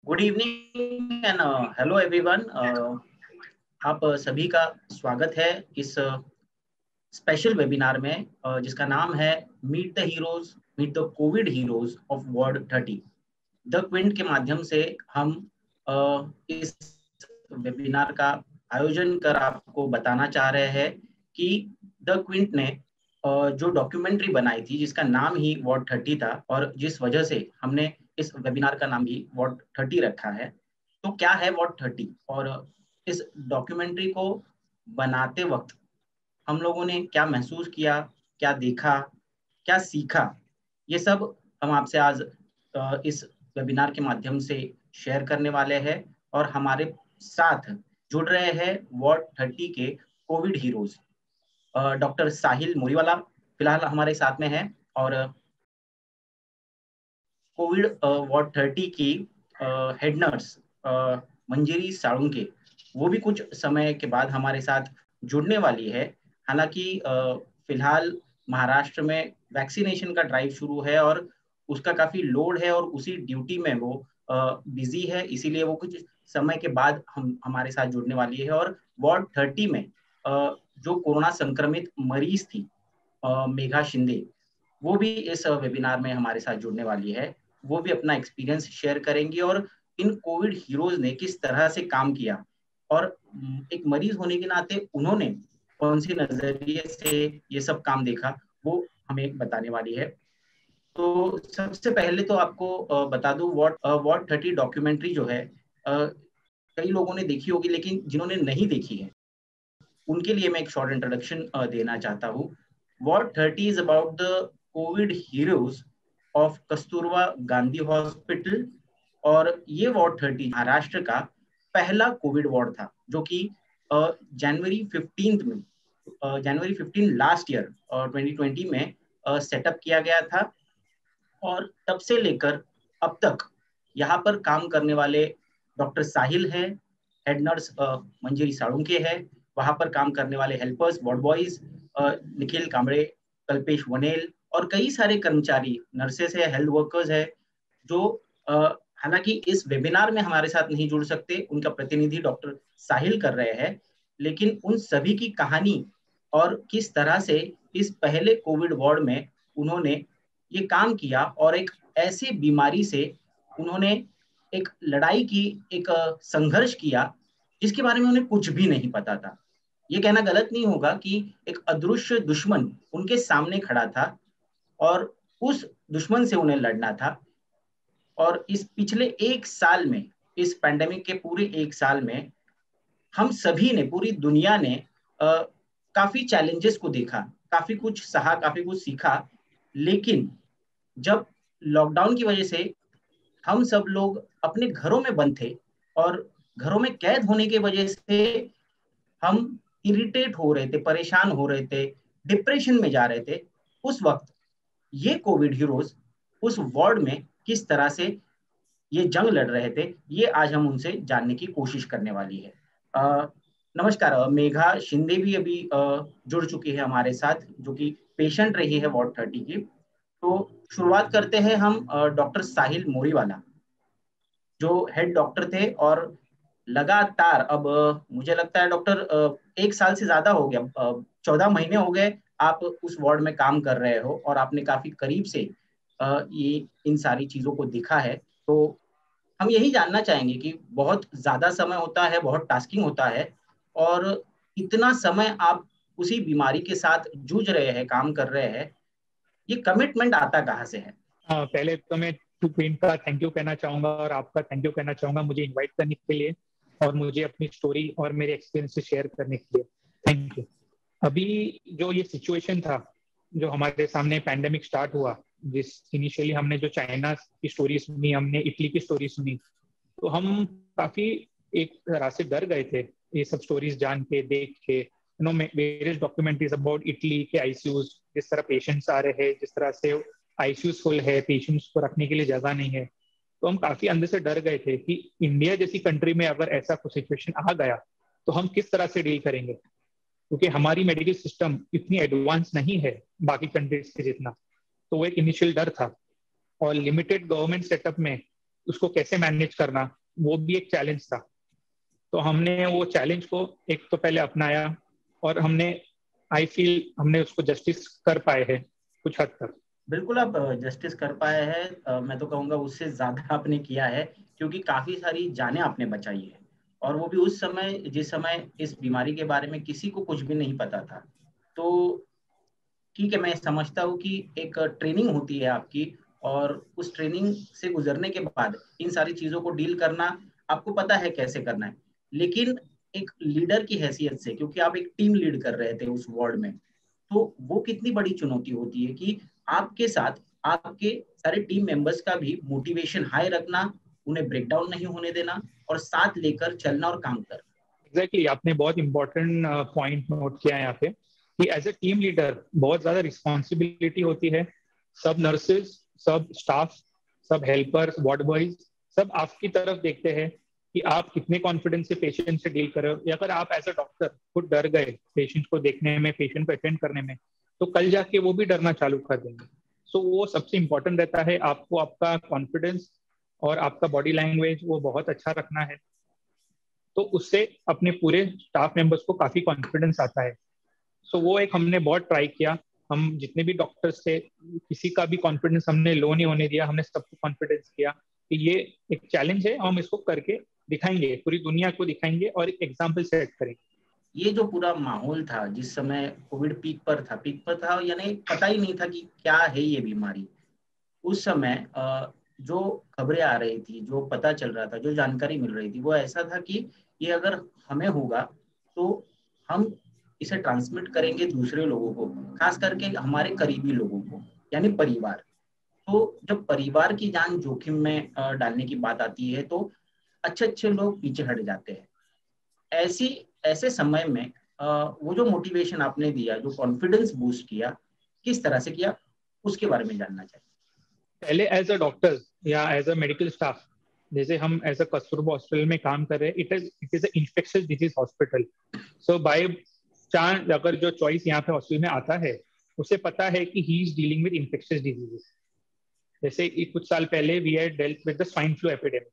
Good evening and hello everyone. आप सभी का स्वागत है इस स्पेशल वेबिनार में जिसका नाम है meet the heroes, meet the covid heroes of ward 30। The Quint के माध्यम से हम इस वेबिनार का आयोजन कर आपको बताना चाह रहे हैं कि द क्विंट ने जो डॉक्यूमेंट्री बनाई थी जिसका नाम ही वॉर्ड 30 था और जिस वजह से हमने इस वेबिनार का नाम भी वॉर्ड 30 रखा है। तो क्या है वॉर्ड 30 और इस डॉक्यूमेंट्री को बनाते वक्त हम लोगों ने क्या महसूस किया, क्या देखा, क्या सीखा, ये सब हम आपसे आज इस वेबिनार के माध्यम से शेयर करने वाले हैं। और हमारे साथ जुड़ रहे हैं वॉर्ड 30 के कोविड हीरोज डॉक्टर साहिल मोरीवाला फिलहाल हमारे साथ में है और कोविड वॉर्ड 30 की हेड नर्स मंजरी साळुंके वो भी कुछ समय के बाद हमारे साथ जुड़ने वाली है। हालांकि फिलहाल महाराष्ट्र में वैक्सीनेशन का ड्राइव शुरू है और उसका काफी लोड है और उसी ड्यूटी में वो बिजी है, इसीलिए वो कुछ समय के बाद हमारे साथ जुड़ने वाली है। और वॉर्ड 30 में जो कोरोना संक्रमित मरीज थी मेघा शिंदे, वो भी इस वेबिनार में हमारे साथ जुड़ने वाली है। वो भी अपना एक्सपीरियंस शेयर करेंगी और इन कोविड हीरोज ने किस तरह से काम किया और एक मरीज होने के नाते उन्होंने कौन सी नजरिए से ये सब काम देखा, वो हमें बताने वाली है। तो सबसे पहले तो आपको बता दूं वॉर्ड 30 डॉक्यूमेंट्री जो है कई लोगों ने देखी होगी, लेकिन जिन्होंने नहीं देखी है उनके लिए मैं एक शॉर्ट इंट्रोडक्शन देना चाहता हूँ। Ward 30 is about the covid heroes of Kasturba Gandhi hospital. और ये वॉर्ड 30 महाराष्ट्र का पहला कोविड वार्ड था जो कि जनवरी 15 लास्ट ईयर 2020 में सेटअप किया गया था। और तब से लेकर अब तक यहाँ पर काम करने वाले डॉक्टर साहिल है, हेड नर्स मंजरी साळुंके है, वहां पर काम करने वाले helpers ward boys Nikhil Kamble, Kalpesh Vanel और कई सारे कर्मचारी नर्सेस है, हेल्थ वर्कर्स है जो हालांकि इस वेबिनार में हमारे साथ नहीं जुड़ सकते, उनका प्रतिनिधि डॉक्टर साहिल कर रहे हैं। लेकिन उन सभी की कहानी और किस तरह से इस पहले कोविड वार्ड में उन्होंने ये काम किया और एक ऐसी बीमारी से उन्होंने एक लड़ाई की, एक संघर्ष किया जिसके बारे में उन्हें कुछ भी नहीं पता था। ये कहना गलत नहीं होगा कि एक अदृश्य दुश्मन उनके सामने खड़ा था और उस दुश्मन से उन्हें लड़ना था। और इस पिछले एक साल में, इस पैंडेमिक के पूरे एक साल में हम सभी ने, पूरी दुनिया ने काफी चैलेंजेस को देखा, काफी कुछ सहा, काफी कुछ सीखा। लेकिन जब लॉकडाउन की वजह से हम सब लोग अपने घरों में बंद थे और घरों में कैद होने की वजह से हम इरिटेट हो रहे थे, परेशान हो रहे थे, डिप्रेशन में जा रहे थे, उस वक्त ये कोविड हीरोज उस वार्ड में किस तरह से ये जंग लड़ रहे थे, ये आज हम उनसे जानने की कोशिश करने वाली है। नमस्कार, मेघा शिंदे भी अभी जुड़ चुकी है हमारे साथ, जो कि पेशेंट रही है वॉर्ड 30 की। तो शुरुआत करते हैं हम डॉक्टर साहिल मोरीवाला जो हेड डॉक्टर थे और लगातार अब मुझे लगता है डॉक्टर एक साल से ज्यादा हो गया, 14 महीने हो गए आप उस वार्ड में काम कर रहे हो और आपने काफी करीब से ये इन सारी चीजों को देखा है। तो हम यही जानना चाहेंगे कि बहुत ज्यादा समय होता है, बहुत टास्किंग होता है और इतना समय आप उसी बीमारी के साथ जूझ रहे हैं, काम कर रहे हैं, ये कमिटमेंट आता कहाँ से है? पहले तो मैं टू क्विंट का थैंक यू कहना चाहूंगा और आपका थैंक यू कहना चाहूंगा मुझे इनवाइट करने के लिए और मुझे अपनी स्टोरी और मेरे एक्सपीरियंस से शेयर करने के लिए थैंक यू। अभी जो ये सिचुएशन था, जो हमारे सामने पैंडेमिक स्टार्ट हुआ, जिस इनिशियली हमने जो चाइना की स्टोरी सुनी, हमने इटली की स्टोरी सुनी, तो हम काफी एक तरह से डर गए थे ये सब स्टोरीज जान के, देख के। वेरियस डॉक्यूमेंट्रीज अबाउट इटली के आईसीयूज, जिस तरह पेशेंट्स आ रहे हैं, जिस तरह से आईसीयूज फुल है, पेशेंट्स को रखने के लिए जगह नहीं है। तो हम काफी अंदर से डर गए थे कि इंडिया जैसी कंट्री में अगर ऐसा कुछ सिचुएशन आ गया तो हम किस तरह से डील करेंगे, क्योंकि हमारी मेडिकल सिस्टम इतनी एडवांस नहीं है बाकी कंट्रीज के जितना। तो वो एक इनिशियल डर था और लिमिटेड गवर्नमेंट सेटअप में उसको कैसे मैनेज करना, वो भी एक चैलेंज था। तो हमने वो चैलेंज को एक तो पहले अपनाया, और हमने आई फील हमने उसको जस्टिस कर पाए हैं कुछ हद तक। बिल्कुल आप जस्टिस कर पाए हैं, मैं तो कहूँगा उससे ज्यादा आपने किया है, क्योंकि काफी सारी जानें आपने बचाई है, और वो भी उस समय जिस समय इस बीमारी के बारे में किसी को कुछ भी नहीं पता था। तो ठीक है, मैं समझता हूँ कि एक ट्रेनिंग होती है आपकी, और उस ट्रेनिंग से गुजरने के बाद इन सारी चीजों को डील करना आपको पता है कैसे करना है। लेकिन एक लीडर की हैसियत से, क्योंकि आप एक टीम लीड कर रहे थे उस वार्ड में, तो वो कितनी बड़ी चुनौती होती है कि आपके साथ आपके सारे टीम मेंबर्स का भी मोटिवेशन हाई रखना, उन्हें ब्रेक डाउन नहीं होने देना, और साथ लेकर चलना और काम करना। एग्जैक्टली, आपने बहुत इंपॉर्टेंट पॉइंट नोट किया है यहाँ पे, कि एज ए टीम लीडर बहुत ज्यादा रिस्पॉन्सिबिलिटी होती है। सब नर्सेज, सब स्टाफ, सब हेल्पर्स, वार्ड बॉयज, सब आपकी तरफ देखते हैं कि आप कितने कॉन्फिडेंस से पेशेंट से डील कर रहे हो। या अगर आप एज अ डॉक्टर खुद डर गए पेशेंट को देखने में, पेशेंट को अटेंड करने में, तो कल जाके वो भी डरना चालू कर देंगे। सो वो सबसे इम्पोर्टेंट रहता है, आपको आपका कॉन्फिडेंस और आपका बॉडी लैंग्वेज वो बहुत अच्छा रखना है। तो उससे अपने पूरे स्टाफ मेंबर्स को काफी कॉन्फिडेंस आता है। सो वो एक हमने बहुत ट्राई किया। हम जितने भी डॉक्टर्स थे, किसी का भी कॉन्फिडेंस हमने लो नहीं होने दिया। हमने सबको कॉन्फिडेंस किया कि ये एक चैलेंज है, हम इसको करके दिखाएंगे, पूरी दुनिया को दिखाएंगे और एक एग्जाम्पल सेट करेंगे। ये जो पूरा माहौल था जिस समय कोविड पीक पर था, यानी पता ही नहीं था कि क्या है ये बीमारी। उस समय जो खबरें आ रही थी, जो पता चल रहा था, जो जानकारी मिल रही थी, वो ऐसा था कि ये अगर हमें होगा तो हम इसे ट्रांसमिट करेंगे दूसरे लोगों को, खास करके हमारे करीबी लोगों को, यानी परिवार। तो जब परिवार की जान जोखिम में डालने की बात आती है, तो अच्छे अच्छे लोग पीछे हट जाते हैं। ऐसी ऐसे समय में वो जो मोटिवेशन आपने दिया, जो कॉन्फिडेंस बूस्ट किया, किस तरह से किया, उसके बारे में जानना चाहिए। पहले एज अ डॉक्टर या एज अ मेडिकल स्टाफ, जैसे हम एज अ कस्तूरबा हॉस्पिटल में काम कर रहे हैं, it is infectious disease hospital. So by chance अगर जो चॉइस यहाँ पे हॉस्पिटल में आता है, उसे पता है कि he is dealing with infectious diseases. जैसे कुछ साल पहले we had dealt with the swine flu epidemic,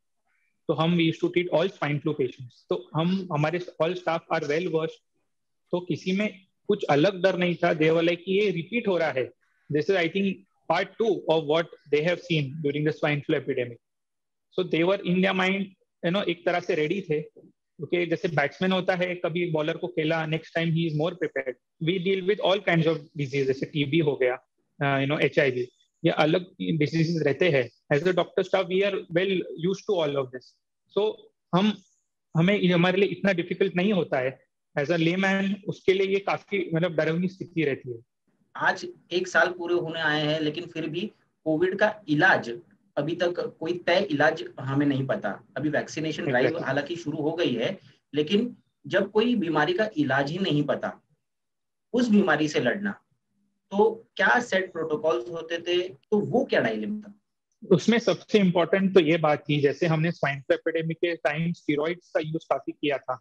तो हम we used to treat all swine flu patients. तो हम हमारे all staff are well versed. तो किसी में कुछ अलग डर नहीं था। दे वर लाइक कि ये रिपीट हो रहा है, this is I think part 2 of what they have seen during the swine flu epidemic. So they were in their mind, एक तरह से रेडी थे, क्योंकि जैसे बैट्समैन होता है, कभी बॉलर को खेला, next time he is more prepared. We deal with all kinds of disease, जैसे टीबी हो गया, HIV, या अलग डिजीजेस रहते हैं। As a doctor staff we are well used to all of this. So हम हमें हमारे लिए इतना डिफिकल्ट नहीं होता है। एज अ लेमैन उसके लिए ये काफी डरावनी स्थिति रहती है। आज 1 साल पूरे होने आए हैं, लेकिन फिर भी कोविड का इलाज, अभी तक कोई तय इलाज हमें नहीं पता। अभी वैक्सीनेशन ड्राइव एग्जैक्टली। हालांकि शुरू हो गई है, लेकिन जब कोई बीमारी का इलाज ही नहीं पता, उस बीमारी से लड़ना, तो क्या सेट प्रोटोकॉल्स होते थे, तो वो क्या डायलेमा था? उसमें सबसे इम्पोर्टेंट तो ये बात थी, जैसे हमने स्वाइन फ्लू एपिडेमिक के टाइम स्टीरॉइड्स का यूज काफी किया था।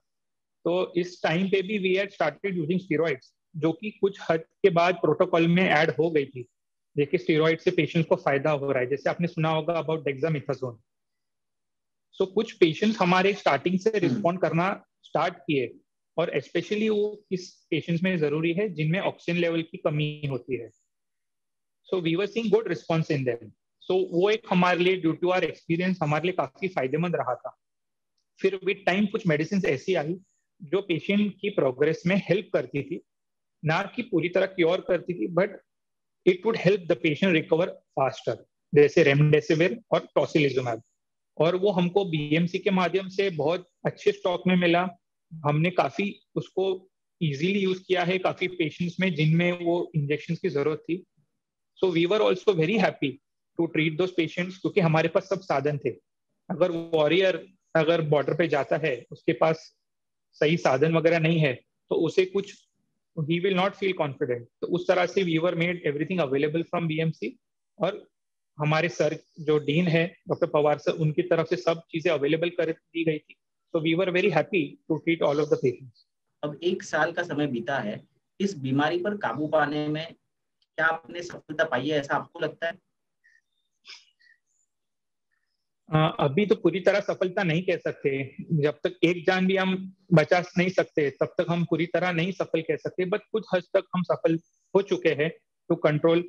तो इस टाइम पे भी we had started using steroids, जो कि कुछ हद के बाद प्रोटोकॉल में ऐड हो गई थी। देखिए, स्टीरॉइड से पेशेंट्स को फायदा हो रहा है, जैसे आपने सुना होगा अबाउट डेक्सामेथासोन। सो कुछ पेशेंट्स हमारे स्टार्टिंग से रिस्पॉन्ड करना स्टार्ट किए, और स्पेशली वो किस पेशेंट्स में जरूरी है जिनमें ऑक्सीजन लेवल की कमी होती है। So we were seeing good response in them. So वो एक हमारे लिए, ड्यू टू आवर एक्सपीरियंस, हमारे लिए काफी फायदेमंद रहा था। फिर विद टाइम कुछ मेडिसिन ऐसी आई जो पेशेंट की प्रोग्रेस में हेल्प करती थी, ना कि पूरी तरह क्योर करती थी, but it would help the patient recover faster, जैसे रेमडेसिविर और टोसिलिजुमैब। और वो हमको BMC के माध्यम से बहुत अच्छे स्टॉक में मिला। हमने काफी उसको इजीली यूज किया है काफी पेशेंट्स में जिनमें वो इंजेक्शन की जरूरत थी। So we were also very happy to treat those patients, क्योंकि हमारे पास सब साधन थे। अगर वॉरियर अगर बॉर्डर पे जाता है, उसके पास सही साधन वगैरह नहीं है, तो उसे कुछ he will not feel confident. तो उस तरह से we were made everything available from BMC। और हमारे सर जो डीन है डॉक्टर पवार सर, उनकी तरफ से सब चीजें अवेलेबल कर दी गई थी। So we were very happy to treat all of the patients. अब 1 साल का समय बीता है, इस बीमारी पर काबू पाने में क्या आपने सफलता पाई है, ऐसा आपको लगता है? अभी तो पूरी तरह सफलता नहीं कह सकते। जब तक एक जान भी हम बचा नहीं सकते तब तक हम पूरी तरह नहीं सफल कह सकते, बट कुछ हद तक हम सफल हो चुके हैं to control,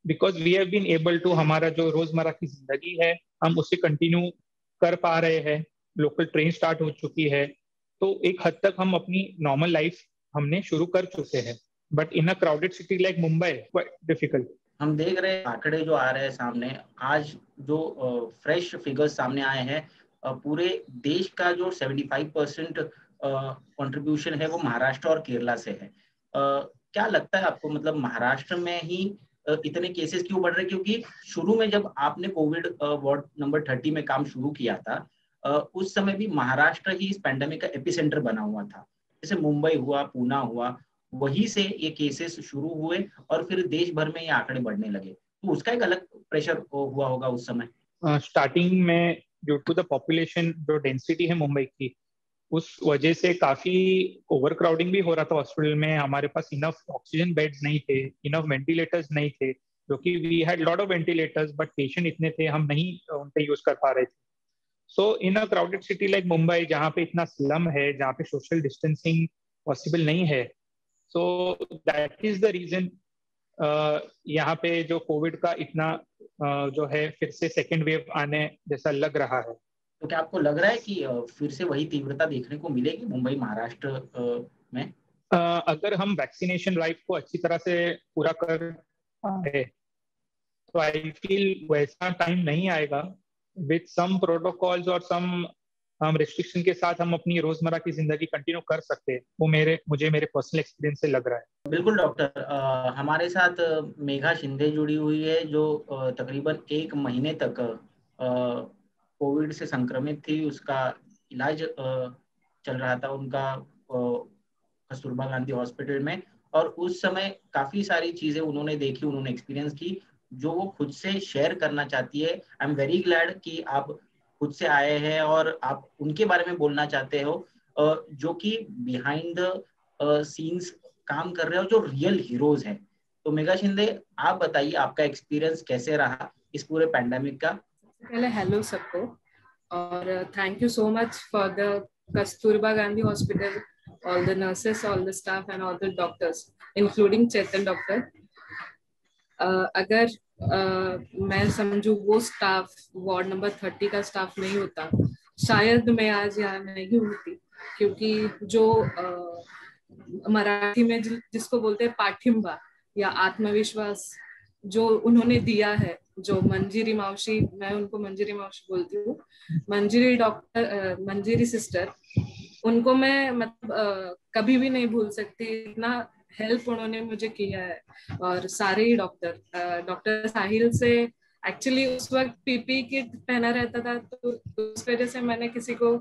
because we have been able to, हमारा जो रोजमर्रा की जिंदगी है हम उसे कंटिन्यू कर पा रहे हैं। लोकल ट्रेन स्टार्ट हो चुकी है, तो एक हद तक हम अपनी नॉर्मल लाइफ हमने शुरू कर चुके हैं। But in a crowded city like Mumbai quite difficult. हम देख रहे हैं आंकड़े जो आ रहे हैं सामने आज, जो फ्रेश फिगर्स सामने आए हैं, पूरे देश का जो 75% कंट्रीब्यूशन है वो महाराष्ट्र और केरला से है। क्या लगता है आपको, मतलब महाराष्ट्र में ही इतने केसेस क्यों बढ़ रहे हैं? क्योंकि शुरू में जब आपने कोविड वार्ड नंबर 30 में काम शुरू किया था, उस समय भी महाराष्ट्र ही इस पैंडेमिक का एपिसेंटर बना हुआ था। जैसे मुंबई हुआ, पूना हुआ, वहीं से ये केसेस शुरू हुए और फिर देश भर में ये आंकड़े बढ़ने लगे, तो उसका एक अलग प्रेशर हुआ होगा उस समय। स्टार्टिंग में ड्यू टू द पॉपुलेशन, जो डेंसिटी है मुंबई की, उस वजह से काफी ओवर क्राउडिंग भी हो रहा था हॉस्पिटल में। हमारे पास इनफ ऑक्सीजन बेड्स नहीं थे, इनफ वेंटिलेटर्स नहीं थे, क्योंकि we had lot of ventilators but patient इतने थे हम नहीं उन पे यूज कर पा रहे थे। So in a crowded city like Mumbai, जहाँ पे इतना स्लम है, जहाँ पे सोशल डिस्टेंसिंग पॉसिबल नहीं है, so that is the reason यहाँ पे जो कोविड का इतना जो है फिर से सेकेंड वेव आने जैसा लग रहा है। तो क्या आपको लग रहा है कि फिर से वही तीव्रता देखने को मिलेगी मुंबई महाराष्ट्र में? अगर हम वैक्सीनेशन ड्राइव को अच्छी तरह से पूरा कर पाए तो आई फील वैसा टाइम नहीं आएगा। विथ सम प्रोटोकॉल्स और सम हम रिस्ट्रिक्शन के साथ हम अपनी रोजमर्रा की जिंदगी कंटिन्यू कर सकते हैं। वो मुझे मेरे पर्सनल एक्सपीरियंस से लग रहा है। बिल्कुल डॉक्टर, हमारे साथ मेघा शिंदे जुड़ी हुई है, जो तकरीबन 1 महीने तक कोविड से संक्रमित थी। उसका इलाज चल रहा था उनका कस्तूरबा गांधी हॉस्पिटल में, और उस समय काफी सारी चीजें उन्होंने देखी, उन्होंने एक्सपीरियंस की, जो वो खुद से शेयर करना चाहती है। आई एम वेरी ग्लैड कि आप खुद से आए हैं और आप उनके बारे में बोलना चाहते हो, जो कि बिहाइंड द सीन्स काम कर रहे हो, जो रियल हीरोज हैं। तो मेघा शिंदे, आप बताइए आपका एक्सपीरियंस कैसे रहा इस पूरे पैंडेमिक का? पहले हेलो सबको, और thank you so much for the Kasturba Gandhi hospital, all the nurses, all the staff and all the doctors, including Chetan doctor. अगर मैं समझू वो स्टाफ, वार्ड नंबर 30 का स्टाफ नहीं होता, शायद मैं आज यहाँ नहीं होती। क्योंकि जो मराठी में जिसको बोलते हैं पाठिंबा या आत्मविश्वास जो उन्होंने दिया है, जो मंजिरी मावशी, मैं उनको मंजिरी मावशी बोलती हूँ, मंजिरी डॉक्टर, मंजिरी सिस्टर, उनको मैं मतलब कभी भी नहीं भूल सकती। इतना हेल्प उन्होंने मुझे किया है। और सारे ही डॉक्टर साहिल से एक्चुअली उस वक्त पीपी किट पहना रहता था, तो उस वजह से मैंने किसी को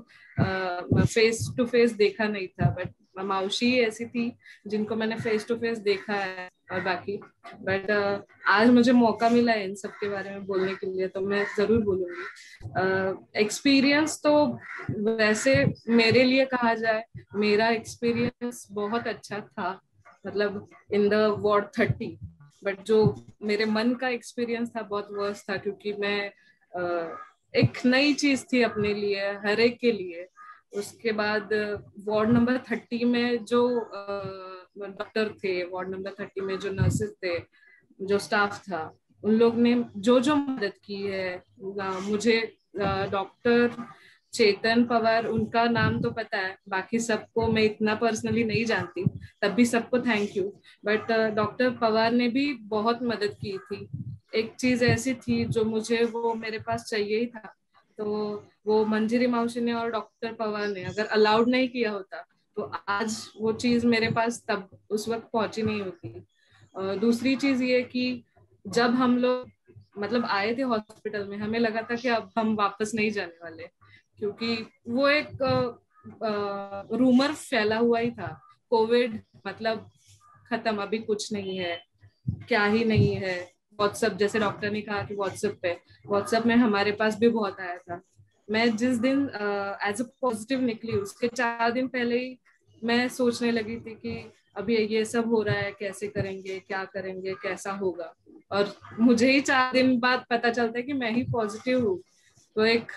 फेस टू फेस देखा नहीं था, बट मावशी ऐसी थी जिनको मैंने फेस टू फेस देखा है। और बाकी बट आज मुझे मौका मिला है इन सब के बारे में बोलने के लिए, तो मैं जरूर बोलूंगी। एक्सपीरियंस तो वैसे मेरे लिए कहा जाए, मेरा एक्सपीरियंस बहुत अच्छा था, मतलब इन द वार्ड 30। बट जो मेरे मन का एक्सपीरियंस था बहुत वर्स था, क्योंकि मैं एक नई चीज थी अपने लिए, हर एक के लिए। उसके बाद वार्ड नंबर 30 में जो डॉक्टर थे, वार्ड नंबर 30 में जो नर्सेस थे, जो स्टाफ था, उन लोग ने जो जो मदद की है मुझे। डॉक्टर चेतन पवार, उनका नाम तो पता है, बाकी सबको मैं इतना पर्सनली नहीं जानती, तब भी सबको thank you. But doctor Pawar ने भी बहुत मदद की थी। एक चीज ऐसी थी जो मुझे वो मेरे पास चाहिए ही था, तो वो मंजिरी मावशी ने और डॉक्टर पवार ने अगर अलाउड नहीं किया होता तो आज वो चीज मेरे पास तब उस वक्त पहुंची नहीं होती। दूसरी चीज ये कि जब हम लोग मतलब आए थे हॉस्पिटल में, हमें लगा था कि अब हम वापस नहीं जाने वाले, क्योंकि वो एक रूमर फैला हुआ ही था, कोविड मतलब खत्म, अभी कुछ नहीं है, क्या ही नहीं है। व्हाट्सएप, जैसे डॉक्टर ने कहा कि व्हाट्सएप में हमारे पास भी बहुत आया था। मैं जिस दिन एज अ पॉजिटिव निकली, उसके 4 दिन पहले ही मैं सोचने लगी थी कि अभी ये सब हो रहा है, कैसे करेंगे, क्या करेंगे, कैसा होगा। और मुझे ही 4 दिन बाद पता चलता है कि मैं ही पॉजिटिव हूँ। तो एक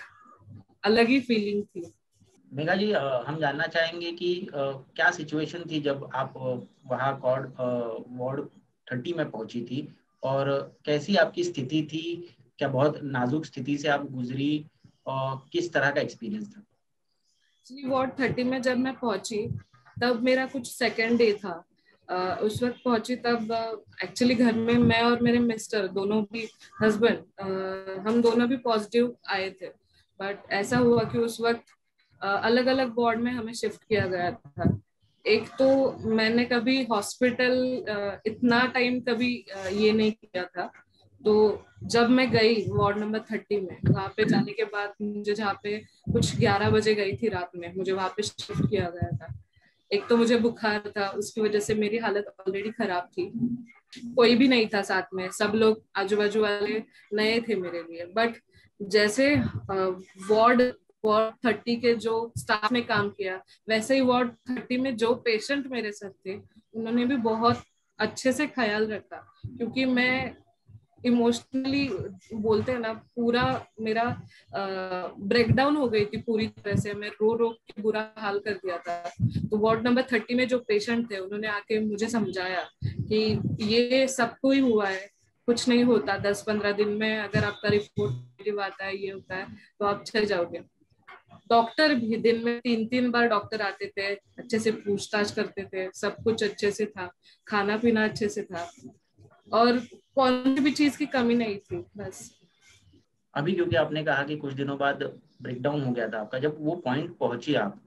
अलग ही फीलिंग थी। मेघा जी, हम जानना चाहेंगे कि क्या सिचुएशन थी जब आप वहाँ वार्ड 30 में पहुंची थी, और कैसी आपकी स्थिति थी? क्या बहुत नाजुक स्थिति से आप गुजरी, और किस तरह का एक्सपीरियंस था? वार्ड 30 में जब मैं पहुंची तब मेरा कुछ सेकेंड डे था। उस वक्त पहुंची तब एक्चुअली घर में मैं और मेरे मिस्टर दोनों भी, हस्बैंड, हम दोनों भी पॉजिटिव आए थे। बट ऐसा हुआ कि उस वक्त अलग अलग वार्ड में हमें शिफ्ट किया गया था। एक तो मैंने कभी हॉस्पिटल इतना टाइम कभी ये नहीं किया था। तो जब मैं गई वार्ड नंबर 30 में, वहां पे जाने के बाद मुझे, जहाँ पे कुछ 11 बजे गई थी रात में, मुझे वहां पे शिफ्ट किया गया था। एक तो मुझे बुखार था, उसकी वजह से मेरी हालत ऑलरेडी खराब थी। कोई भी नहीं था साथ में, सब लोग आजू बाजू वाले नए थे मेरे लिए। बट जैसे वार्ड वार्ड 30 के जो स्टाफ ने काम किया, वैसे ही वार्ड 30 में जो पेशेंट मेरे साथ थे, उन्होंने भी बहुत अच्छे से ख्याल रखा। क्योंकि मैं इमोशनली, बोलते हैं ना, पूरा मेरा ब्रेकडाउन हो गई थी पूरी तरह से। मैं रो रो के बुरा हाल कर दिया था। तो वार्ड नंबर 30 में जो पेशेंट थे, उन्होंने आके मुझे समझाया कि ये सबको ही हुआ है, कुछ नहीं होता, 10-15 दिन में अगर आपका रिपोर्ट नेगेटिव आता है, ये होता है, तो आप चले जाओगे। डॉक्टर भी दिन में 3-3 बार डॉक्टर आते थे, अच्छे से पूछताछ करते थे, सब कुछ अच्छे से था, खाना पीना अच्छे से था, और कौन सी भी चीज की कमी नहीं थी। बस अभी क्योंकि आपने कहा कि कुछ दिनों बाद ब्रेकडाउन हो गया था आपका, जब वो पॉइंट पहुंची आप,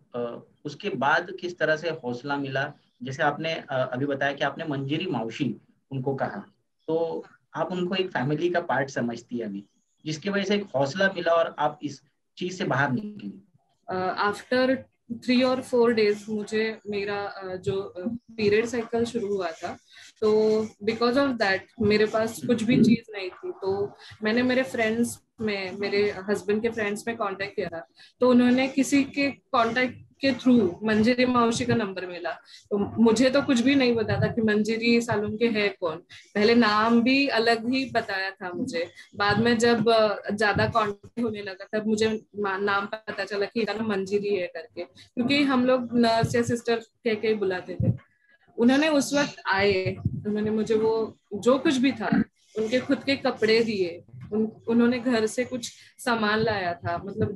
उसके बाद किस तरह से हौसला मिला? जैसे आपने अभी बताया कि आपने मंजिरी मौसी उनको कहा, तो आप उनको एक फैमिली का पार्ट समझती है अभी, जिसकी वजह से एक हौसला मिला और आप इस चीज से बाहर निकली। आफ्टर 3 और 4 डेज मुझे मेरा जो पीरियड साइकिल शुरू हुआ था, तो बिकॉज ऑफ दैट मेरे पास कुछ भी चीज नहीं थी। तो मैंने मेरे फ्रेंड्स में, मेरे हस्बैंड के फ्रेंड्स में कांटेक्ट किया था। तो उन्होंने किसी के कांटेक्ट के थ्रू मंजिरी मौसी का नंबर मिला। तो मुझे तो कुछ भी नहीं पता था कि मंजिरी सालुंके के है कौन। पहले नाम भी अलग ही बताया था मुझे। बाद में जब ज्यादा कांटेक्ट होने लगा, तब मुझे नाम पता चला कि इनका नाम मंजिरी है करके, क्योंकि हम लोग नर्स या सिस्टर कह के बुलाते थे। उन्होंने उस वक्त आए, उन्होंने मुझे वो जो कुछ भी था, उनके खुद के कपड़े दिए, उन्होंने घर से कुछ सामान लाया था, मतलब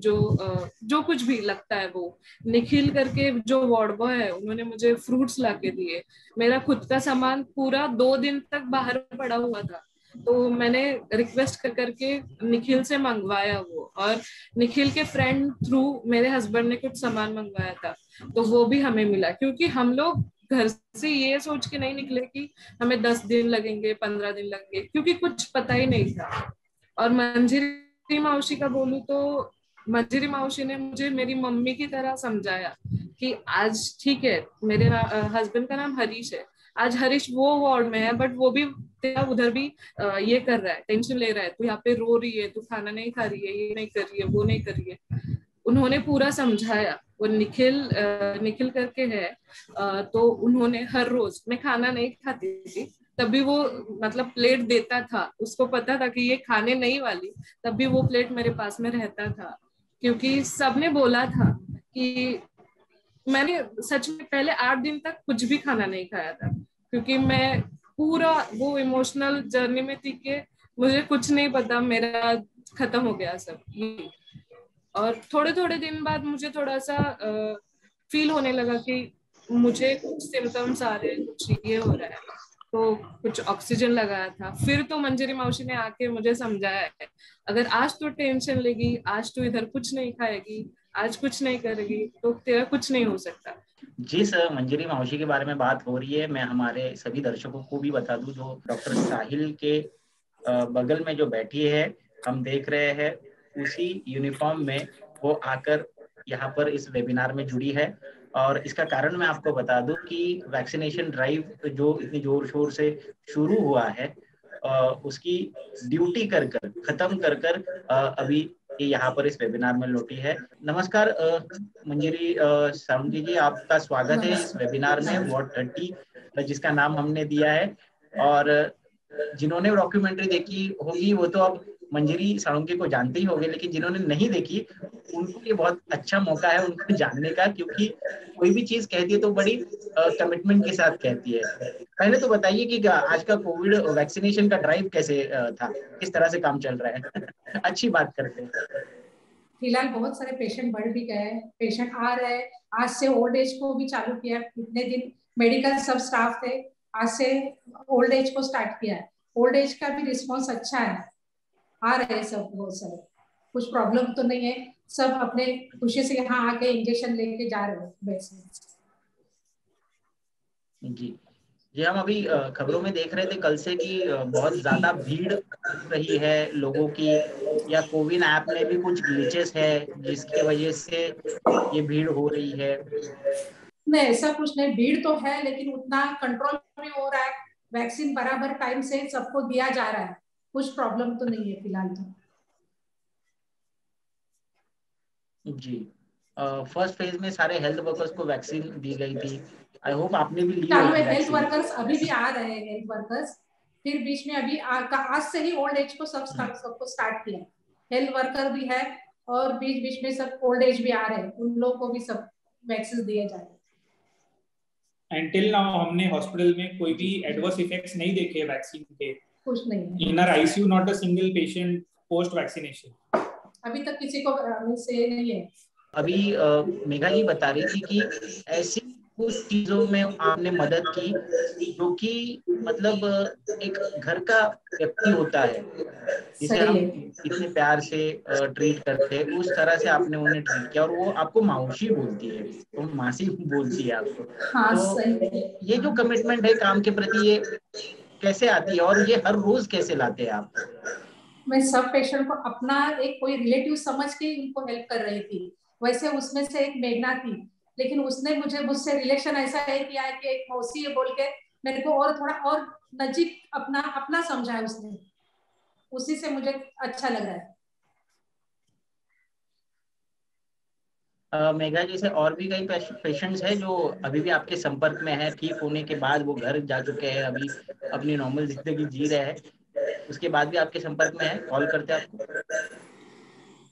जो कुछ भी लगता है वो। निखिल करके जो वार्ड बॉय है, उन्होंने मुझे फ्रूट्स लाके दिए। मेरा खुद का सामान पूरा 2 दिन तक बाहर पड़ा हुआ था। तो मैंने रिक्वेस्ट कर करके निखिल से मंगवाया वो, और निखिल के फ्रेंड थ्रू मेरे हस्बैंड ने कुछ सामान मंगवाया था, तो वो भी हमें मिला। क्योंकि हम लोग घर से ये सोच के नहीं निकले कि हमें 10 दिन लगेंगे, 15 दिन लगेंगे, क्योंकि कुछ पता ही नहीं था। और मंजिरी मौसी का बोलूं तो मंजिरी मौसी ने मुझे मेरी मम्मी की तरह समझाया कि आज ठीक है, मेरे हस्बैंड का नाम हरीश है, आज हरीश वो वार्ड में है, बट वो भी तेरा उधर भी ये कर रहा है, टेंशन ले रहा है, तू यहाँ पे रो रही है, तू खाना नहीं खा रही है, ये नहीं कर रही है, वो नहीं कर रही है। उन्होंने पूरा समझाया। वो निखिल करके है, तो उन्होंने हर रोज, मैं खाना नहीं खाती थी तब भी वो, मतलब प्लेट देता था, उसको पता था कि ये खाने नहीं वाली, तब भी वो प्लेट मेरे पास में रहता था। क्योंकि सबने बोला था कि मैंने सच में पहले 8 दिन तक कुछ भी खाना नहीं खाया था, क्योंकि मैं पूरा वो इमोशनल जर्नी में थी कि मुझे कुछ नहीं पता, मेरा खत्म हो गया सब। और थोड़े थोड़े दिन बाद मुझे थोड़ा सा फील होने लगा कि मुझे कुछ सिम्टम्स आ रहे हैं, कुछ ये हो रहा है, तो कुछ ऑक्सीजन लगाया था। फिर तो मंजरी मौसी ने आके मुझे समझाया है, अगर आज तो टेंशन लेगी, आज तो इधर कुछ नहीं खाएगी, आज कुछ नहीं करेगी, तो तेरा कुछ नहीं हो सकता। जिस मंजरी मौसी के बारे में बात हो रही है, मैं हमारे सभी दर्शकों को भी बता दूं, जो डॉक्टर साहिल के बगल में जो बैठी है, हम देख रहे हैं उसी यूनिफॉर्म में वो आकर यहाँ पर इस वेबिनार में जुड़ी है। और इसका कारण मैं आपको बता दूं कि वैक्सीनेशन ड्राइव जो इतनी जोर शोर से शुरू हुआ है, उसकी ड्यूटी कर कर खत्म कर कर अभी ये यहाँ पर इस वेबिनार में लौटी है। नमस्कार मंजरी सालुंके जी, आपका स्वागत है इस वेबिनार में वार्ड 30 जिसका नाम हमने दिया है। और जिन्होंने डॉक्यूमेंट्री देखी होगी वो तो अब मंजरी साळुंखे को जानते ही होंगे, लेकिन जिन्होंने नहीं देखी उनको ये बहुत अच्छा मौका है उनको जानने का, क्योंकि कोई भी चीज कहती है तो बड़ी कमिटमेंट के साथ कहती है। पहले तो बताइए कि आज का कोविड वैक्सीनेशन का ड्राइव कैसे था, किस तरह से काम चल रहा है? अच्छी बात करते हैं। फिलहाल बहुत सारे पेशेंट बढ़ भी गए हैं, पेशेंट आ रहे हैं। आज से ओल्ड एज को भी चालू किया, इतने दिन मेडिकल सब स्टाफ थे, आज से ओल्ड एज को स्टार्ट किया है। ओल्ड एज का भी रिस्पॉन्स अच्छा है, आ रहे हैं सब, बहुत सारे, कुछ प्रॉब्लम तो नहीं है, सब अपने खुशी से यहाँ आके इंजेक्शन लेके जा रहे हैं वैक्सीन। जी जी, हम अभी खबरों में देख रहे थे कल से कि बहुत ज्यादा भीड़ रही है लोगों की, या कोविन ऐप में भी कुछ ग्लिचेस है जिसकी वजह से ये भीड़ हो रही है। नहीं, ऐसा कुछ नहीं, भीड़ तो है लेकिन उतना कंट्रोल भी हो रहा है, वैक्सीन बराबर टाइम से सबको दिया जा रहा है, कुछ प्रॉब्लम तो नहीं है फिलहाल तो। जी, फर्स्ट फेज में सारे हेल्थ वर्कर्स को वैक्सीन दी गई थी, आई होप आपने भी ली चालू होगी है, हेल्थ वैक्सीन। वर्कर्स अभी भी आ रहे हैं, हेल्थ वर्कर्स, फिर बीच में अभी आज से ही ओल्ड एज को सबको स्टार्ट किया, हेल्थ वर्कर भी है और बीच बीच में सब ओल्ड एज भी आ रहे हैं, उन लोगों को भी सब वैक्सीन दिए जा रहे हैं। Until now हमने हॉस्पिटल में कोई भी एडवर्स इफेक्ट्स नहीं देखे वैक्सीन के, कुछ नहीं। In our ICU not a single patient post vaccination, अभी तक किसी को से नहीं है। अभी मेघा जी बता रही थी कि ऐसी कुछ चीजों में आपने मदद की जो कि मतलब एक घर का व्यक्ति होता है जिसे हम इतने प्यार से ट्रीट करते हैं, उस तरह से आपने उन्हें ट्रीट किया, और वो आपको माउशी बोलती है, तो मासी बोलती है आपको। हाँ, तो सही। ये जो कमिटमेंट है काम के प्रति, ये कैसे आती है और ये हर रोज कैसे लाते हैं आप? मैं सब पेशेंट को अपना एक कोई रिलेटिव समझ के उनको हेल्प कर रही थी, वैसे उसमें से एक मेघना थी, लेकिन उसने मुझसे रिलेशन ऐसा है किया है कि एक मौसी है बोल के मेरे को और थोड़ा और नजीक अपना समझा है उसने, उसी से मुझे अच्छा लग रहा है। मेघा जी से और भी कई पेशेंट्स हैं जो अभी भी आपके संपर्क में है, ठीक होने के बाद वो घर जा चुके हैं, अभी अपनी नॉर्मल जिंदगी जी रहे हैं, उसके बाद भी आपके संपर्क में है, कॉल करते हैं आपको?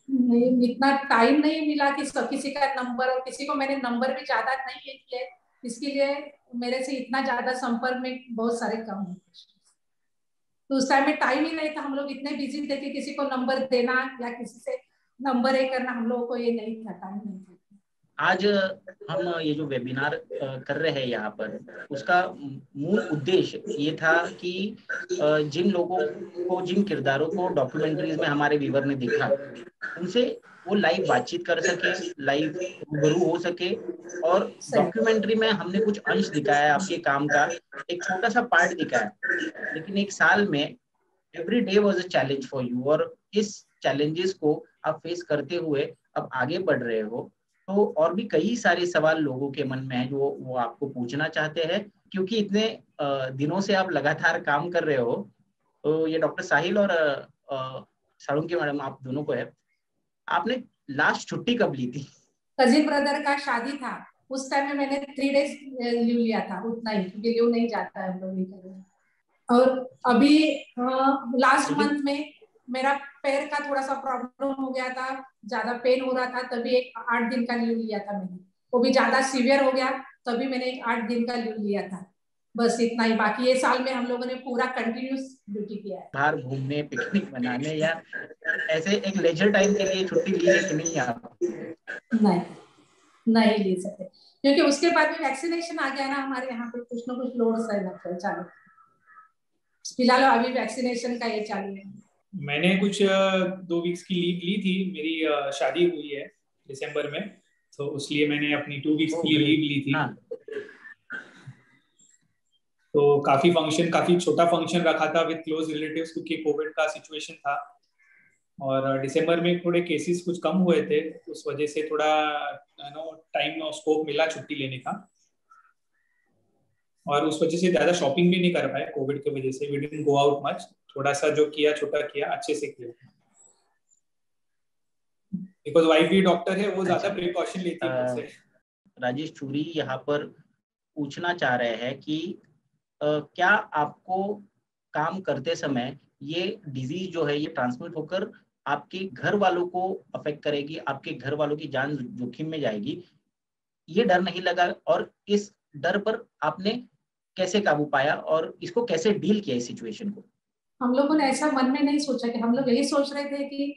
नहीं, इतना टाइम नहीं मिला कि सब किसी का नंबर, और किसी को मैंने नंबर भी ज्यादा नहीं किया है, इसके लिए मेरे से इतना ज्यादा संपर्क में बहुत सारे कम है, तो उस टाइम में टाइम ही नहीं था, हम लोग इतने बिजी थे कि किसी को नंबर देना या किसी से नंबर ये करना हम लोगों को ये नहीं था, टाइम नहीं था। आज हम ये जो वेबिनार कर रहे हैं यहाँ पर, उसका मूल उद्देश्य ये था कि जिन लोगों को, जिन किरदारों को डॉक्यूमेंट्रीज में हमारे व्यूअर ने देखा, उनसे वो लाइव बातचीत कर सके, लाइव रूबरू हो सके, और डॉक्यूमेंट्री में हमने कुछ अंश दिखाया है आपके काम का, एक छोटा सा पार्ट दिखाया, लेकिन एक साल में every day was a challenge for you, और इस चैलेंजेस को आप फेस करते हुए अब आगे बढ़ रहे हो। तो और भी कई सारे सवाल लोगों के मन में है जो वो आपको पूछना चाहते हैं, क्योंकि इतने दिनों से आप लगातार काम कर रहे हो। तो ये डॉक्टर साहिल और साळुंखे मैडम, आप दोनों को है, आपने लास्ट छुट्टी कब ली थी? कजिन ब्रदर का शादी था, उस टाइम में मैंने 3 डेज लीव लिया था, उतना ही, क्योंकि लीव नहीं जाता है हम लोग। और अभी लास्ट मंथ में मेरा पैर का थोड़ा सा प्रॉब्लम हो गया था, ज्यादा पेन हो रहा था, तभी एक 8 दिन का लीव लिया था मैंने, वो भी ज्यादा सीवियर हो गया तभी मैंने एक 8 दिन का लीव लिया था, बस इतना ही। बाकी ये साल में हम लोगों ने पूरा कंटिन्यूस ड्यूटी किया है। बाहर घूमने, पिकनिक मनाने या ऐसे एक लेजर टाइम के लिए छुट्टी ली है कि नहीं आप? नहीं ले सकते, क्योंकि उसके बाद भी वैक्सीनेशन आ गया ना हमारे यहाँ पे, कुछ ना कुछ लोड सही लगता है चालू। फिलहाल अभी वैक्सीनेशन का ये चालू है। मैंने कुछ 2 वीक्स की लीव ली थी, मेरी शादी हुई है दिसंबर में, तो इसलिए मैंने अपनी 2 वीक्स की लीव ली थी। हाँ। तो काफी छोटा फंक्शन रखा था विद क्लोज रिलेटिव्स, क्योंकि कोविड का सिचुएशन था, और दिसंबर में थोड़े केसेस कुछ कम हुए थे, उस वजह से थोड़ा टाइम और स्कोप मिला छुट्टी लेने का, और उस वजह से ज्यादा शॉपिंग भी नहीं कर पाए कोविड की वजह से। We didn't go out much, थोड़ा सा जो किया छोटा किया, अच्छे से किया, बिकॉज़ वाइफ भी डॉक्टर है, वो ज्यादा प्रिकॉशन लेती है मुझसे। राजेश चूरी यहाँ पर पूछना चाह रहे हैं कि क्या आपको काम करते समय ये डिजीज जो है ये ट्रांसमिट होकर आपके घर वालों को अफेक्ट करेगी, आपके घर वालों की जान जोखिम में जाएगी, ये डर नहीं लगा? और इस डर पर आपने कैसे काबू पाया और इसको कैसे डील किया इस सिचुएशन को? हम लोगों ने ऐसा मन में नहीं सोचा कि हम लोग यही सोच रहे थे कि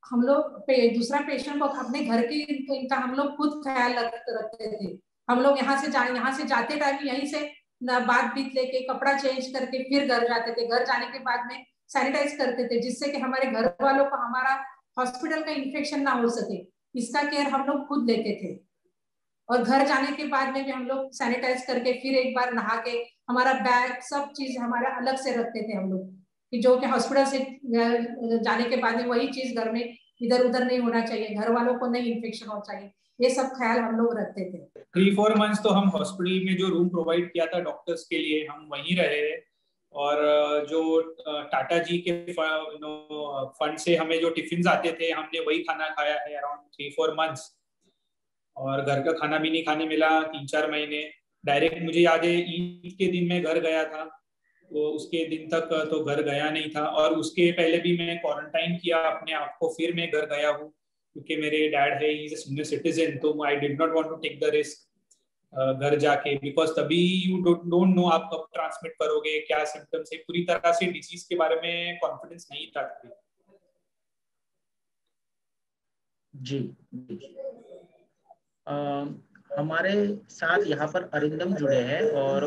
हम लोग दूसरा पेशेंट को अपने घर की इनका हम लोग खुद ख्याल रखते थे। हम लोग यहाँ से जाते टाइम यहीं से बात बीत लेके कपड़ा चेंज करके फिर घर जाते थे। घर जाने के बाद में सैनिटाइज करते थे जिससे कि हमारे घर वालों को हमारा हॉस्पिटल का इन्फेक्शन ना हो सके, इसका केयर हम लोग खुद लेते थे। और घर जाने के बाद में भी हम लोग सैनिटाइज करके फिर एक बार नहा के हमारा बैग सब चीज हमारा अलग से रखते थे हम लोग, कि जो कि हॉस्पिटल से जाने के बाद में वही चीज घर में इधर उधर नहीं होना चाहिए, घर वालों को नहीं इन्फेक्शन होना चाहिए, ये सब ख्याल हम लोग रखते थे। 3-4 मंथ्स तो हम हॉस्पिटल में जो रूम प्रोवाइड किया था डॉक्टर्स के लिए हम वहीं रहे, और जो टाटा जी के फंड से हमें जो टिफिन आते थे हमने वही खाना खाया है अराउंड 3-4 मंथ्स, और घर का खाना भी नहीं खाने मिला 3-4 महीने। डायरेक्ट मुझे याद है ईद के दिन मैं घर गया था, तो उसके दिन तक तो घर गया नहीं था, और उसके पहले भी मैं क्वारंटाइन किया अपने आप को, फिर मैं घर गया हूँ क्योंकि मेरे डैड है he is a senior citizen, तो I did not want to take the risk घर जाके, बिकॉज तभी यू डोंट नो आप कब ट्रांसमिट करोगे, क्या सिम्टम्स है, पूरी तरह से डिजीज के बारे में कॉन्फिडेंस नहीं था तभी। जी हमारे साथ यहाँ पर अरिंदम जुड़े हैं और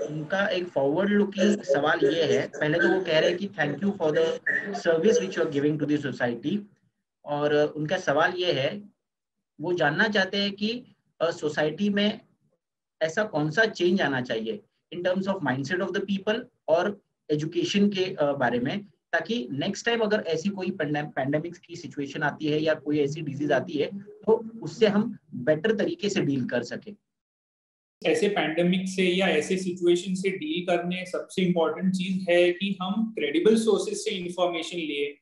उनका एक फॉरवर्ड लुकिंग सवाल ये है। पहले तो वो कह रहे हैं कि thank you for the service which you are giving to the society, और उनका सवाल ये है, वो जानना चाहते हैं कि सोसाइटी में ऐसा कौन सा चेंज आना चाहिए in terms of mindset of the people और एजुकेशन के बारे में, ताकि नेक्स्ट टाइम अगर ऐसी कोई पैंडेमिक्स की सिचुएशन आती है या कोई ऐसी डिजीज आती है तो उससे हम बेटर तरीके से डील कर सके। ऐसे पैंडेमिक से या ऐसे सिचुएशन से डील करने सबसे इम्पोर्टेंट चीज है कि हम क्रेडिबल सोर्सेज से इंफॉर्मेशन लिए।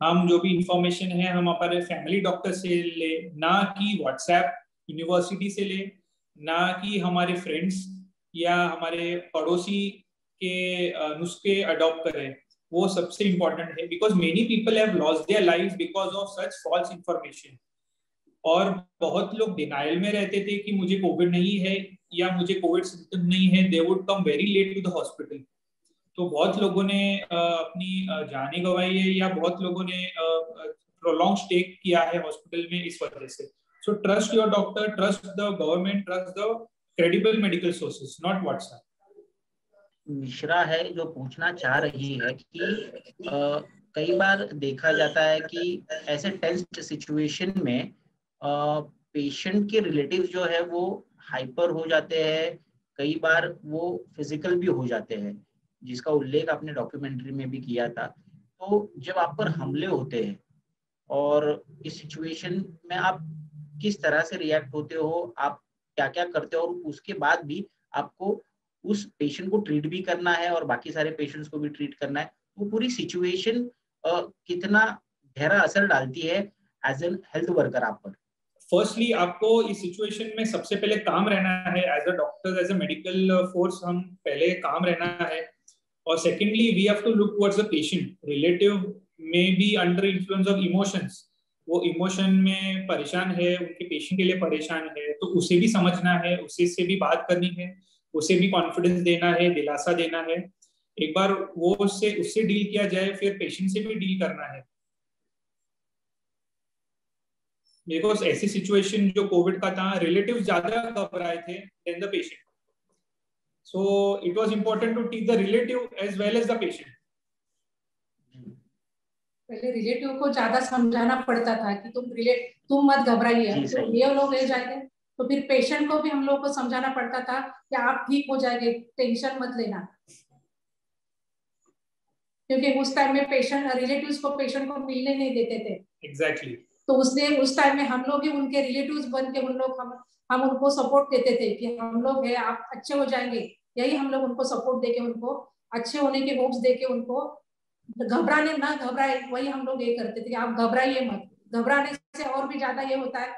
हम जो भी इंफॉर्मेशन है हम हमारे फैमिली डॉक्टर से ले, ना कि व्हाट्सएप यूनिवर्सिटी से ले, ना कि हमारे फ्रेंड्स या हमारे पड़ोसी के नुस्खे अडॉप्ट करें। वो सबसे इम्पोर्टेंट है, because many people have lost their lives because of such false information. और बहुत लोग डिनाइल में रहते थे कि मुझे कोविड नहीं है या मुझे कोविड सिम्टम नहीं है, they would come very late to the hospital. तो बहुत लोगों ने अपनी जाने गंवाई है या बहुत लोगों ने प्रोलॉन्ग स्टे किया है हॉस्पिटल में इस वजह से। So trust your doctor, trust the government, trust the credible medical sources, not WhatsApp. Mishra है जो पूछना चाह रही है कि कई बार देखा जाता है कि ऐसे टेंस्ड सिचुएशन में पेशेंट के रिलेटिव जो है वो हाइपर हो जाते हैं, कई बार वो फिजिकल भी हो जाते हैं, जिसका उल्लेख आपने डॉक्यूमेंट्री में भी किया था। तो जब आप पर हमले होते हैं और इस सिचुएशन में आप किस तरह से रिएक्ट होते हो, आप क्या क्या करते हो, और उसके बाद भी आपको उस पेशेंट को ट्रीट भी करना है और बाकी सारे पेशेंट्स को भी ट्रीट करना है, वो पूरी सिचुएशन कितना गहरा असर डालती है एज एन हेल्थ वर्कर आप पर? फर्स्टली आपको इस सिचुएशन में सबसे पहले काम रहना है as a doctor, as a medical force हम पहले काम रहना है। और secondly we have to look towards the patient. Relative में be under influence of emotions, वो इमोशन में परेशान है, उनके पेशेंट के लिए परेशान है, तो उसे भी समझना है, उसे से भी बात करनी है, उसे भी कॉन्फिडेंस देना है, दिलासा देना है। एक बार वो उससे डील किया जाए फिर पेशेंट से भी डील करना है। बिकॉज ऐसी सिचुएशन जो कोविड का था, रिलेटिव ज्यादा घबराए थे than the patient, so it was important to teach the relative as well as the patient. पहले रिलेटिव को ज्यादा समझाना पड़ता था कि तुम मत घबराइए, तो ये लोग ले जाएंगे, तो फिर पेशेंट को भी हम लोग को समझाना पड़ता था कि आप ठीक हो जाएंगे, टेंशन मत लेना। क्योंकि उस टाइम में पेशेंट रिलेटिव्स को पेशेंट को मिलने नहीं देते थे। एग्जैक्टली। तो उस टाइम में हम लोग ही उनके रिलेटिव्स बन के हम उनको सपोर्ट देते थे कि हम लोग है, आप अच्छे हो जाएंगे। यही हम लोग उनको सपोर्ट देके, उनको अच्छे होने के होप्स देके, उनको घबराने ना घबराए, वही हम लोग ये करते थे कि आप घबराइए मत। घबराने से और भी ज्यादा ये होता है,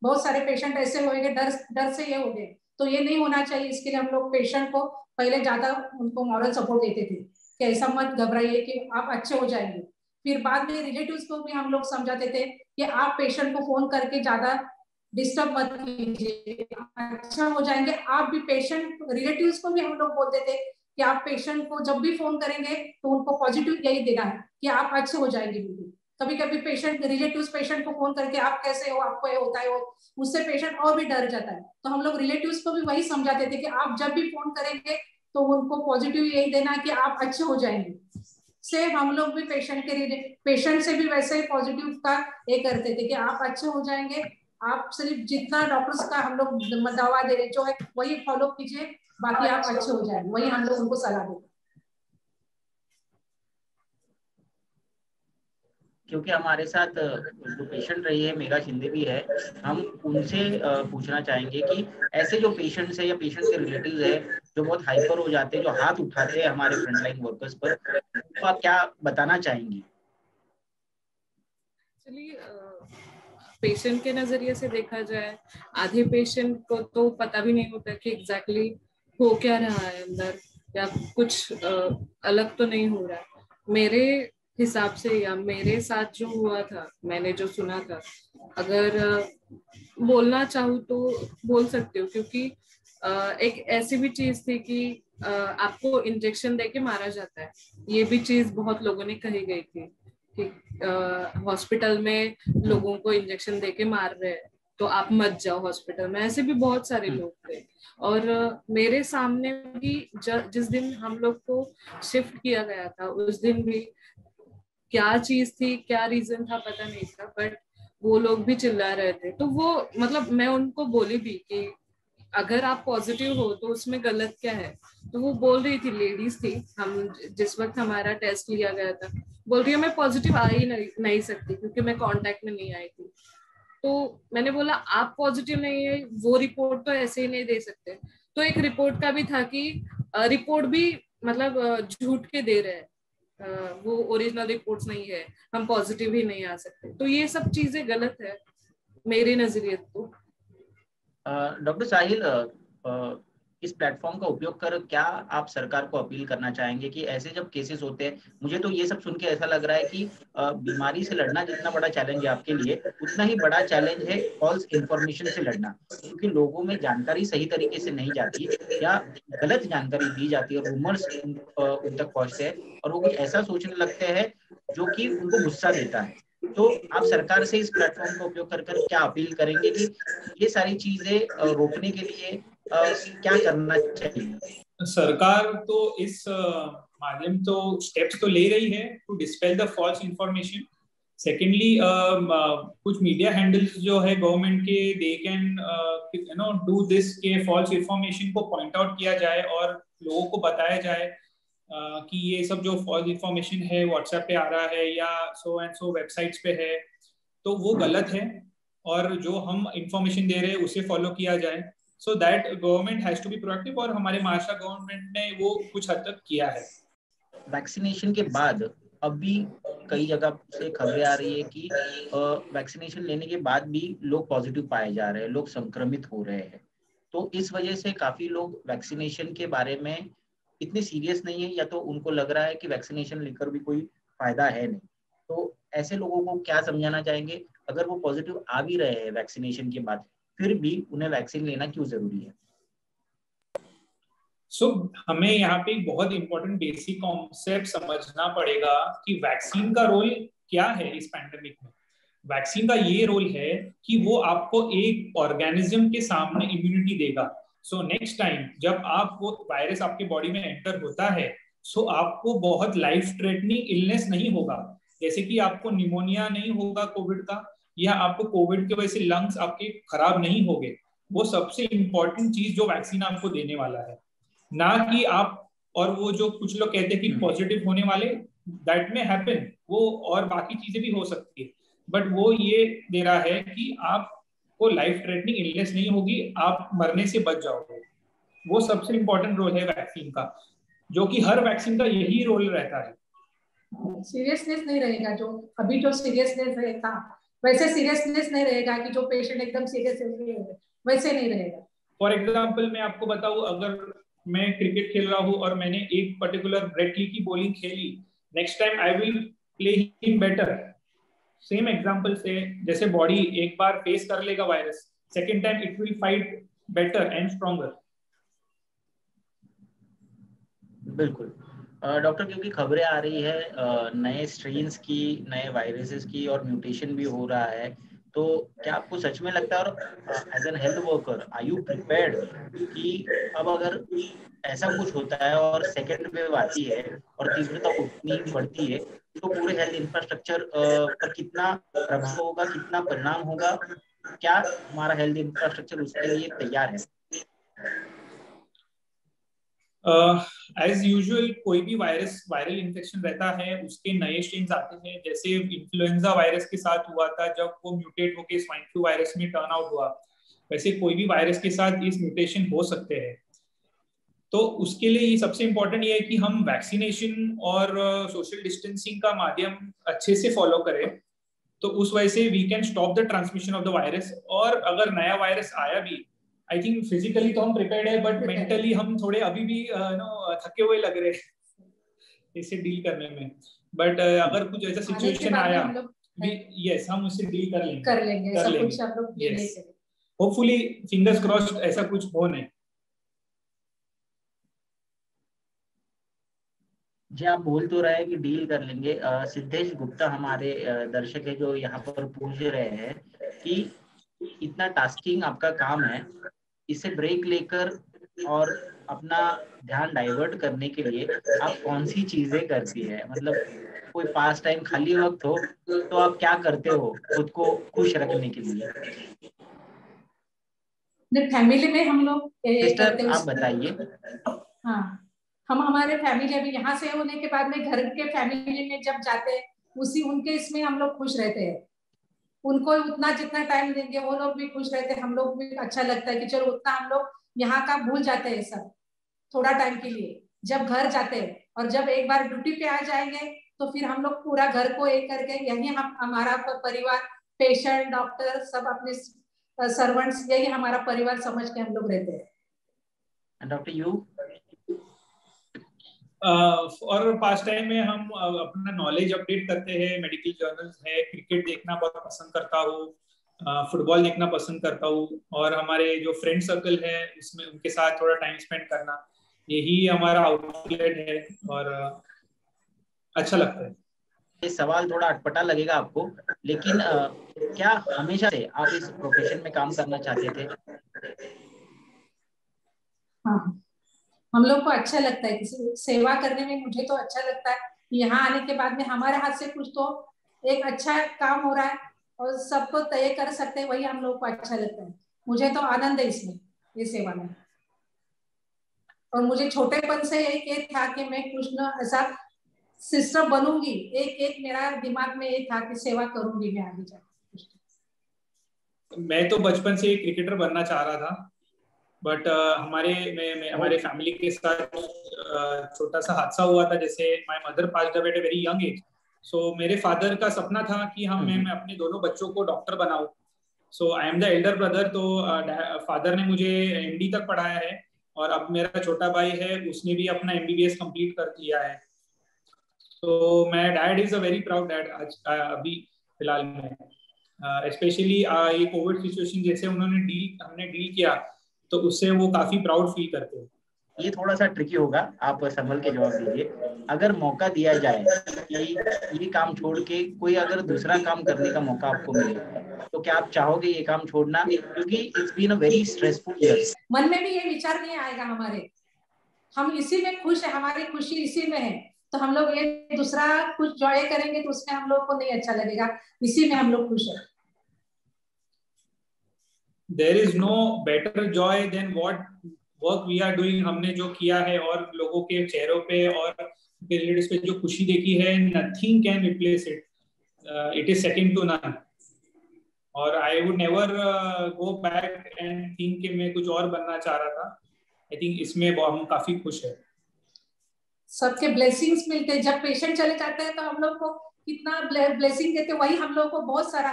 बहुत सारे पेशेंट ऐसे हो गए डर से ये हो गए, तो ये नहीं होना चाहिए। इसके लिए हम लोग पेशेंट को पहले ज्यादा उनको मॉरल सपोर्ट देते थे। कि ऐसा मत घबराइए कि आप अच्छे हो जाएंगे। फिर बाद में रिलेटिव्स को भी हम लोग समझाते थे कि आप पेशेंट को फोन करके ज्यादा डिस्टर्ब मत कीजिए, अच्छा हो जाएंगे। आप भी पेशेंट रिलेटिव्स को भी हम लोग बोलते थे कि आप पेशेंट को जब भी फोन करेंगे तो उनको पॉजिटिव यही देना है कि आप अच्छे हो जाएंगे। बिल्कुल कभी कभी पेशेंट रिलेटिव्स पेशेंट को फोन करके आप कैसे हो, आपको ये होता है, वो उससे पेशेंट और भी डर जाता है। तो हम लोग रिलेटिव्स को भी वही समझाते थे कि आप जब भी फोन करेंगे तो उनको पॉजिटिव यही देना कि आप अच्छे हो जाएंगे। से हम लोग भी पेशेंट से भी वैसे ही पॉजिटिव का ये करते थे कि आप अच्छे हो जाएंगे। आप सिर्फ जितना डॉक्टर्स का हम लोग दवा दे रहे जो है वही फॉलो कीजिए, बाकी आप अच्छे हो जाएंगे, वही हम लोग उनको सलाह देते। क्योंकि हमारे साथ जो पेशेंट रही है मेघा शिंदे भी है, हम उनसे पूछना चाहेंगे कि ऐसे जो पेशेंट्स है या पेशेंट के रिलेटिव्स है जो बहुत हाइपर हो जाते हैं, जो हाथ उठाते हैं हमारे फ्रंटलाइन वर्कर्स पर, तो आप क्या बताना चाहेंगी? चलिए, पेशेंट के नजरिए से देखा जाए, आधे पेशेंट को तो पता भी नहीं होता कि एग्जैक्टली हो क्या रहा है अंदर, या कुछ अलग तो नहीं हो रहा है। मेरे हिसाब से या मेरे साथ जो हुआ था, मैंने जो सुना था, अगर बोलना चाहूँ तो बोल सकती हूँ, क्योंकि एक ऐसी भी चीज थी कि आपको इंजेक्शन देके मारा जाता है। ये भी चीज बहुत लोगों ने कही गई थी कि हॉस्पिटल में लोगों को इंजेक्शन देके मार रहे हैं तो आप मत जाओ हॉस्पिटल में। ऐसे भी बहुत सारे लोग थे। और मेरे सामने भी जिस दिन हम लोग को शिफ्ट किया गया था, उस दिन भी क्या चीज थी, क्या रीजन था पता नहीं था, बट वो लोग भी चिल्ला रहे थे। तो वो मतलब मैं उनको बोली भी कि अगर आप पॉजिटिव हो तो उसमें गलत क्या है। तो वो बोल रही थी, लेडीज थी, हम जिस वक्त हमारा टेस्ट लिया गया था, बोल रही है मैं पॉजिटिव आ ही नहीं सकती क्योंकि मैं कांटेक्ट में नहीं आई थी। तो मैंने बोला आप पॉजिटिव नहीं है, वो रिपोर्ट तो ऐसे ही नहीं दे सकते। तो एक रिपोर्ट का भी था कि रिपोर्ट भी मतलब झूठ के दे रहे हैं, वो ओरिजिनल रिपोर्ट्स नहीं है, हम पॉजिटिव ही नहीं आ सकते। तो ये सब चीजें गलत है मेरे नजरिए तो। डॉक्टर साहिल, इस प्लेटफॉर्म का उपयोग कर क्या आप सरकार को अपील करना चाहेंगे कि ऐसे जब केसेस होते हैं, मुझे तो ये सब सुन के ऐसा लग रहा है कि बीमारी से लड़ना जितना बड़ा चैलेंज है आपके लिए, उतना ही बड़ा चैलेंज है फॉल्स इंफॉर्मेशन से लड़ना, क्योंकि लोगों में जानकारी सही तरीके से नहीं जाती या गलत जानकारी दी जाती है, रूमर्स उन तक पहुंचते हैं और वो कुछ ऐसा सोचने लगते हैं जो कि उनको गुस्सा देता है। तो आप सरकार से इस प्लेटफॉर्म का उपयोग कर क्या अपील करेंगे कि ये सारी चीजें रोकने के लिए क्या करना चाहिए? सरकार तो इस माध्यम तो स्टेप्स तो ले रही है to dispel the false information. Secondly, कुछ मीडिया हैंडल्स जो है गवर्नमेंट के, दे कैन डू दिस के फॉल्स इंफॉर्मेशन को पॉइंट आउट किया जाए और लोगों को बताया जाए कि ये सब जो फॉल्स इंफॉर्मेशन है व्हाट्सएप पे आ रहा है या सो एंड सो वेबसाइट्स पे है तो वो गलत है, और जो हम इंफॉर्मेशन दे रहे हैं उसे फॉलो किया जाए। So that government has to be proactive, और हमारे महाराष्ट्र गवर्नमेंट ने वो कुछ हद तक किया है। वैक्सीनेशन के बाद अभी कई जगह से खबरें आ रही है कि वैक्सीनेशन लेने के बाद भी लोग पॉजिटिव पाए जा रहे हैं, लोग संक्रमित हो रहे हैं। तो इस वजह से काफी लोग वैक्सीनेशन के बारे में इतने सीरियस नहीं है, या तो उनको लग रहा है कि वैक्सीनेशन लेकर भी कोई फायदा है नहीं। तो ऐसे लोगों को क्या समझाना चाहेंगे, अगर वो पॉजिटिव आ भी रहे हैं वैक्सीनेशन के बाद, फिर भी उन्हें वैक्सीन लेना क्यों जरूरी है? हमें यहाँ पे एक बहुत इंपॉर्टेंट बेसिक कॉन्सेप्ट समझना पड़ेगा कि वैक्सीन का रोल क्या है इस पैंडेमिक में। वैक्सीन का ये रोल है कि वो आपको एक ऑर्गेनिज्म के सामने इम्यूनिटी देगा। नेक्स्ट टाइम जब आप वो वायरस आपके बॉडी में एंटर होता है, आपको बहुत लाइफ थ्रेटनिंग इलनेस नहीं होगा, जैसे कि आपको निमोनिया नहीं होगा कोविड का, या आपको कोविड की वजह से लंग्स आपके खराब नहीं होंगे। वो सबसे इंपॉर्टेंट चीज जो वैक्सीन आपको देने वाला है, ना कि आप और वो जो कुछ लोग कहते हैं कि पॉजिटिव होने वाले, दैट में हैपन, वो और बाकी चीजें भी हो सकती है, बट वो ये दे रहा है कि आपको लाइफ थ्रेटनिंग इलनेस नहीं होगी, आप मरने से बच जाओगे। वो सबसे इंपॉर्टेंट रोल है वैक्सीन का, जो कि हर वैक्सीन का यही रोल रहता है। सीरियसनेस नहीं रहेगा, जो अभी जो सीरियसनेस रहता वैसे सीरियसनेस नहीं रहेगा कि जो पेशेंट एकदम सीरियस है वैसे नहीं रहेगा। फॉर एग्जाम्पल मैं आपको बताऊं, अगर मैं क्रिकेट खेल रहा हूँ और मैंने एक पर्टिकुलर ब्रेट ली की बॉलिंग खेली, next time I will play him better. Same example से जैसे बॉडी एक बार फेस कर लेगा virus, second time it will fight better and stronger. बिल्कुल डॉक्टर, क्योंकि खबरें आ रही है नए स्ट्रेन्स की, नए वायरसेस की, और म्यूटेशन भी हो रहा है, तो क्या आपको सच में लगता है, और as an health worker are you prepared कि अब अगर ऐसा कुछ होता है और सेकेंड वेव आती है और तीव्रता उतनी बढ़ती है, तो पूरे हेल्थ इंफ्रास्ट्रक्चर पर कितना प्रभाव होगा, कितना परिणाम होगा? क्या हमारा हेल्थ इंफ्रास्ट्रक्चर उसके लिए तैयार है? एज यूजुअल कोई भी वायरल इन्फेक्शन रहता है, उसके नए स्ट्रेन्स आते हैं। जैसे इन्फ्लुएंजा वायरस के साथ हुआ था, जब वो म्यूटेट होकर स्वाइन फ्लू वायरस में टर्न आउट हुआ, वैसे कोई भी वायरस के साथ इस म्यूटेशन हो सकते हैं। तो उसके लिए सबसे इम्पोर्टेंट ये है कि हम वैक्सीनेशन और सोशल डिस्टेंसिंग का माध्यम अच्छे से फॉलो करें, तो उस वजह से we can stop the transmission of the virus. और अगर नया वायरस आया भी, आई थिंक फिजिकली तो हम प्रिपेयर्ड है, बट मेंटली हम थोड़े अभी भी थके हुए लग रहे हैं इसे डील करने में। बट अगर कुछ ऐसा सिचुएशन आया, यस हम उससे डील कर लेंगे। होपफुली फिंगर्स क्रॉस्ड ऐसा कुछ हो नहीं। जी, आप बोल तो रहे हैं कि डील कर लेंगे। सिद्धेश गुप्ता हमारे दर्शक है जो यहाँ पर पूछ रहे हैं कि इतना टास्किंग आपका काम है, इसे ब्रेक लेकर और अपना ध्यान डाइवर्ट करने के लिए आप कौन सी चीजें करती है? मतलब कोई पास टाइम खाली वक्त हो तो आप क्या करते हो खुद को खुश रखने के लिए? फैमिली में हम लोग सिस्टर आप बताइए। हाँ, हम हमारे फैमिली अभी यहाँ से होने के बाद में घर के फैमिली में जब जाते हैं, उसी उनके इसमें हम लोग खुश रहते हैं। उनको उतना जितना टाइम देंगे वो लोग भी खुश रहते हैं, हम लोग भी अच्छा लगता है कि चलो उतना हम लोग यहाँ का भूल जाते हैं सब थोड़ा टाइम के लिए जब घर जाते हैं। और जब एक बार ड्यूटी पे आ जाएंगे तो फिर हम लोग पूरा घर को एक करके, यही हम हमारा परिवार, पेशेंट, डॉक्टर, सब अपने सर्वेंट्स, यही हमारा परिवार समझ के हम लोग रहते हैं। Doctor you? और पास टाइम में हम अपना नॉलेज अपडेट करते हैं, मेडिकल जर्नल्स है, क्रिकेट देखना बहुत पसंद करता हूँ, फुटबॉल देखना पसंद करता हूँ, और हमारे जो फ्रेंड सर्कल है उसमें उनके साथ थोड़ा टाइम स्पेंड करना, यही हमारा आउटलेट है और अच्छा लगता है। ये सवाल थोड़ा अटपटा लगेगा आपको, लेकिन क्या हमेशा से आप इस प्रोफेशन में काम करना चाहते थे? हाँ, हम लोग को अच्छा लगता है, किसी सेवा करने में मुझे तो अच्छा लगता है। यहाँ आने के बाद में हमारे हाथ से कुछ तो एक अच्छा काम हो रहा है और सबको तय कर सकते हैं, वही हम लोग को अच्छा लगता है। मुझे तो आनंद है इसमें, ये सेवा में। और मुझे छोटेपन से एक ये था कि मैं कुछ न ऐसा सिस्टर बनूंगी, एक मेरा दिमाग में ये था कि सेवा करूंगी मैं आगे जाकर। मैं तो बचपन से क्रिकेटर बनना चाह रहा था, बट हमारे फैमिली के साथ छोटा सा हादसा हुआ था। जैसे my mother passed away at a very young age, so मेरे फादर का सपना था कि मैं अपने दोनों बच्चों को डॉक्टर बनाऊं। So I am the elder brother, तो फादर ने मुझे एमडी तक पढ़ाया है, और अब मेरा छोटा भाई है, उसने भी अपना एमबीबीएस कंप्लीट कर दिया है। तो मैं dad is a very proud dad आज अभी फिलहाल में, स्पेशली ये कोविड सिचुएशन जैसे हमने डील किया, तो उससे वो काफी प्राउड फील करते हैं। ये थोड़ा सा ट्रिकी होगा, आप संभल के जवाब दीजिए। अगर मौका दिया जाए कि ये काम छोड़ के कोई अगर दूसरा काम करने का मौका आपको मिले, तो क्या आप चाहोगे ये काम छोड़ना? क्योंकि it's been a very stressful year. मन में भी ये विचार नहीं आएगा हमारे, हम इसी में खुश है, हमारी खुशी इसी में है, तो हम लोग ये दूसरा कुछ जॉय करेंगे तो उसमें हम लोग को नहीं अच्छा लगेगा, इसी में हम लोग खुश है। There is no better joy than what work we are doing। हमने जो किया है और लोगों के चेहरों पे और रिलेटिव्स पे जो खुशी देखी है, nothing can replace it। It is second to none। और I would never go back and think कि मैं कुछ और बनना चाह रहा था। I think इसमें हम काफी खुश है। सबके ब्लेसिंग्स मिलते हैं, जब पेशेंट चले जाते हैं तो हम लोग को कितना ब्लेसिंग देते हैं, वही हम लोग को बहुत सारा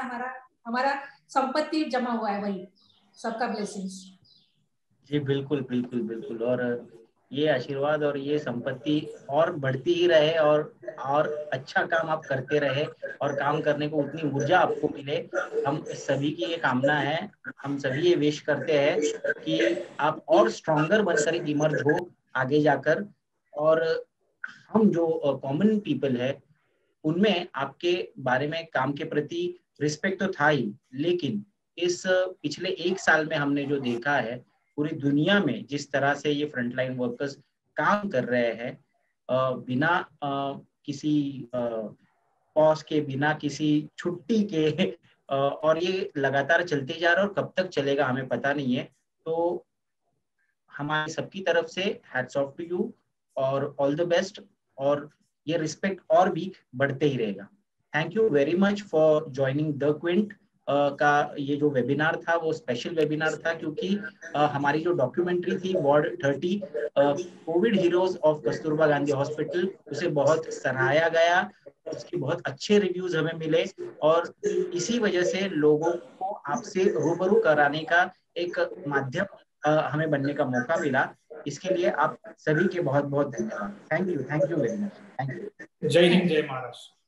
हमारा संपत्ति जमा हुआ है, वही सबका ब्लेसिंग्स। जी बिल्कुल बिल्कुल बिल्कुल। और ये आशीर्वाद और ये संपत्ति और बढ़ती ही रहे, और अच्छा काम आप करते रहे, और काम करने को उतनी ऊर्जा आपको मिले। हम सभी की ये कामना है, हम सभी ये विश करते हैं कि आप और स्ट्रॉन्गर बनकर इमर्ज हो आगे जाकर। और हम जो कॉमन पीपल है उनमें आपके बारे में, काम के प्रति रिस्पेक्ट तो था ही, लेकिन इस पिछले 1 साल में हमने जो देखा है पूरी दुनिया में जिस तरह से ये फ्रंटलाइन वर्कर्स काम कर रहे हैं, बिना किसी पॉज के, बिना किसी छुट्टी के, और ये लगातार चलते जा रहा है, और कब तक चलेगा हमें पता नहीं है। तो हमारी सबकी तरफ से हैट्स ऑफ टू यू और ऑल द बेस्ट, और ये रिस्पेक्ट और भी बढ़ते ही रहेगा। Thank you very much for joining the Quint का ये जो वेबिनार था वो स्पेशल वेबिनार था, क्योंकि हमारी जो डॉक्यूमेंट्री थी ward 30 Covid heroes of Kasturba Gandhi hospital, उसे बहुत सराहाया गया, उसके बहुत अच्छे रिव्यूज हमें मिले, और इसी वजह से लोगों को आपसे रूबरू कराने का एक माध्यम हमें बनने का मौका मिला। इसके लिए आप सभी के बहुत बहुत धन्यवाद। Thank you very much. Thank you. जय हिंद, जय महाराष्ट्र।